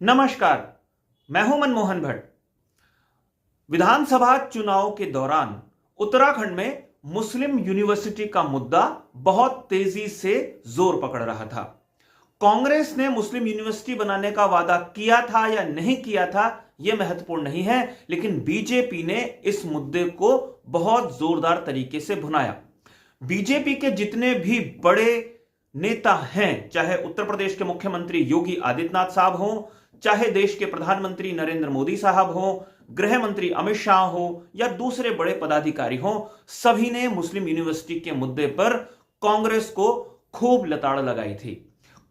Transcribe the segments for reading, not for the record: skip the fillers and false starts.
नमस्कार, मैं हूं मनमोहन भट्ट। विधानसभा चुनाव के दौरान उत्तराखंड में मुस्लिम यूनिवर्सिटी का मुद्दा बहुत तेजी से जोर पकड़ रहा था। कांग्रेस ने मुस्लिम यूनिवर्सिटी बनाने का वादा किया था या नहीं किया था, यह महत्वपूर्ण नहीं है, लेकिन बीजेपी ने इस मुद्दे को बहुत जोरदार तरीके से भुनाया। बीजेपी के जितने भी बड़े नेता हैं, चाहे उत्तर प्रदेश के मुख्यमंत्री योगी आदित्यनाथ साहब हों, चाहे देश के प्रधानमंत्री नरेंद्र मोदी साहब हो, गृह मंत्री अमित शाह हो या दूसरे बड़े पदाधिकारी हो, सभी ने मुस्लिम यूनिवर्सिटी के मुद्दे पर कांग्रेस को खूब लताड़ लगाई थी।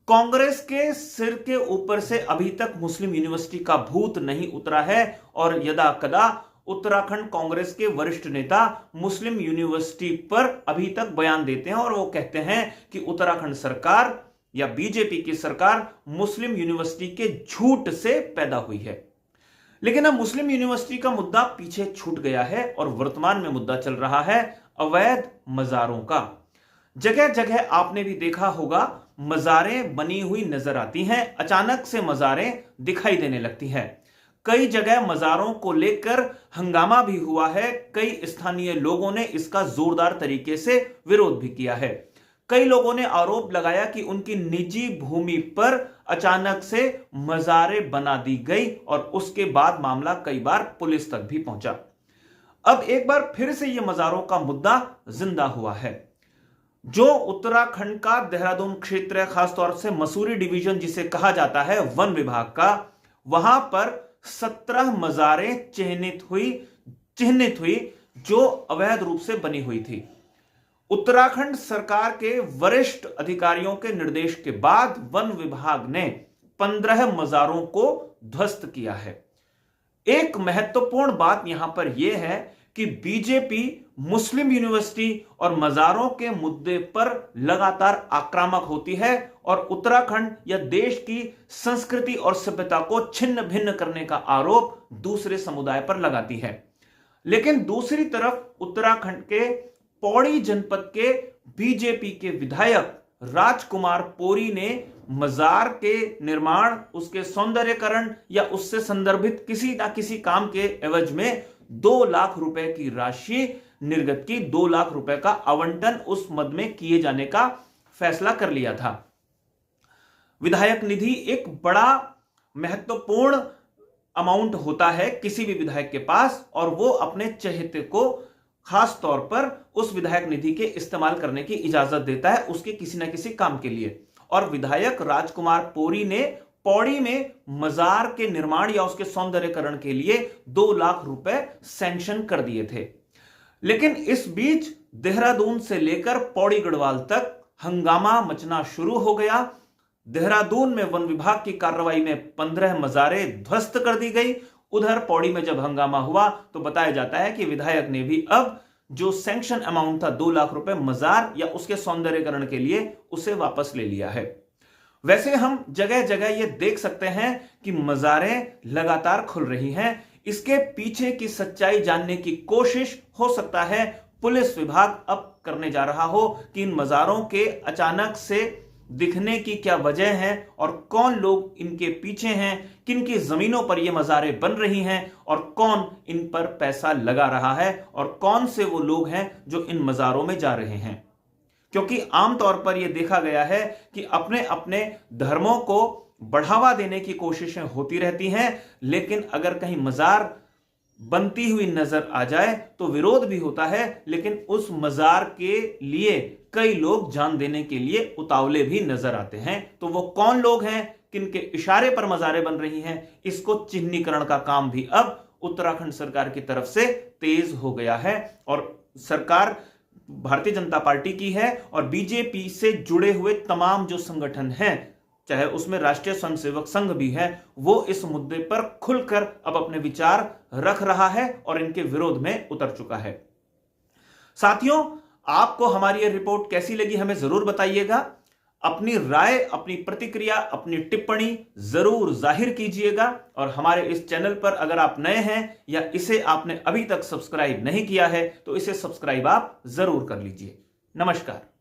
कांग्रेस के सिर के ऊपर से अभी तक मुस्लिम यूनिवर्सिटी का भूत नहीं उतरा है और यदा कदा उत्तराखंड कांग्रेस के वरिष्ठ नेता मुस्लिम यूनिवर्सिटी पर अभी तक बयान देते हैं और वो कहते हैं कि उत्तराखंड सरकार या बीजेपी की सरकार मुस्लिम यूनिवर्सिटी के झूठ से पैदा हुई है। लेकिन अब मुस्लिम यूनिवर्सिटी का मुद्दा पीछे छूट गया है और वर्तमान में मुद्दा चल रहा है अवैध मजारों का। जगह जगह आपने भी देखा होगा, मजारें बनी हुई नजर आती हैं, अचानक से मजारें दिखाई देने लगती हैं। कई जगह मजारों को लेकर हंगामा भी हुआ है, कई स्थानीय लोगों ने इसका जोरदार तरीके से विरोध भी किया है। कई लोगों ने आरोप लगाया कि उनकी निजी भूमि पर अचानक से मजारें बना दी गई और उसके बाद मामला कई बार पुलिस तक भी पहुंचा। अब एक बार फिर से यह मजारों का मुद्दा जिंदा हुआ है। जो उत्तराखंड का देहरादून क्षेत्र है, खासतौर से मसूरी डिवीजन जिसे कहा जाता है वन विभाग का, वहां पर 17 मजारें चिन्हित हुई जो अवैध रूप से बनी हुई थी। उत्तराखंड सरकार के वरिष्ठ अधिकारियों के निर्देश के बाद वन विभाग ने 15 मजारों को ध्वस्त किया है। एक महत्वपूर्ण बात यहां पर यह है कि बीजेपी मुस्लिम यूनिवर्सिटी और मजारों के मुद्दे पर लगातार आक्रामक होती है और उत्तराखंड या देश की संस्कृति और सभ्यता को छिन्न भिन्न करने का आरोप दूसरे समुदाय पर लगाती है। लेकिन दूसरी तरफ उत्तराखंड के पौड़ी जनपद के बीजेपी के विधायक राजकुमार पोरी ने मजार के निर्माण, उसके सौंदर्यकरण या उससे संदर्भित किसी ना किसी काम के एवज में 2 लाख रुपए की राशि निर्गत की। 2 लाख रुपए का आवंटन उस मद में किए जाने का फैसला कर लिया था। विधायक निधि एक बड़ा महत्वपूर्ण अमाउंट होता है किसी भी विधायक के पास और वो अपने चहेते को खास तौर पर उस विधायक निधि के इस्तेमाल करने की इजाजत देता है उसके किसी न किसी काम के लिए। और विधायक राजकुमार पोरी ने पौड़ी में मजार के निर्माण या उसके सौंदर्यकरण के लिए 2 लाख रुपए सैंक्शन कर दिए थे। लेकिन इस बीच देहरादून से लेकर पौड़ी गढ़वाल तक हंगामा मचना शुरू हो गया। देहरादून में वन विभाग की कार्रवाई में 15 मजारें ध्वस्त कर दी गई। उधर पौड़ी में जब हंगामा हुआ तो बताया जाता है कि विधायक ने भी अब जो सैंक्शन अमाउंट था 2 लाख रुपए मजार या उसके सौंदर्यकरण के लिए, उसे वापस ले लिया है। वैसे हम जगह जगह ये देख सकते हैं कि मजारें लगातार खुल रही हैं। इसके पीछे की सच्चाई जानने की कोशिश हो सकता है पुलिस विभाग अब करने जा रहा हो कि इन मजारों के अचानक से दिखने की क्या वजह है और कौन लोग इनके पीछे हैं, किन की जमीनों पर ये मजारें बन रही हैं और कौन इन पर पैसा लगा रहा है और कौन से वो लोग हैं जो इन मजारों में जा रहे हैं। क्योंकि आमतौर पर यह देखा गया है कि अपने अपने धर्मों को बढ़ावा देने की कोशिशें होती रहती हैं, लेकिन अगर कहीं मजार बनती हुई नजर आ जाए तो विरोध भी होता है, लेकिन उस मजार के लिए कई लोग जान देने के लिए उतावले भी नजर आते हैं। तो वो कौन लोग हैं, किनके इशारे पर मजारें बन रही हैं, इसको चिन्हीकरण का काम भी अब उत्तराखंड सरकार की तरफ से तेज हो गया है। और सरकार भारतीय जनता पार्टी की है और बीजेपी से जुड़े हुए तमाम जो संगठन हैं, चाहे उसमें राष्ट्रीय स्वयंसेवक संघ भी है, वो इस मुद्दे पर खुलकर अब अपने विचार रख रहा है और इनके विरोध में उतर चुका है। साथियों, आपको हमारी यह रिपोर्ट कैसी लगी हमें जरूर बताइएगा। अपनी राय, अपनी प्रतिक्रिया, अपनी टिप्पणी जरूर जाहिर कीजिएगा और हमारे इस चैनल पर अगर आप नए हैं या इसे आपने अभी तक सब्सक्राइब नहीं किया है तो इसे सब्सक्राइब आप जरूर कर लीजिए। नमस्कार।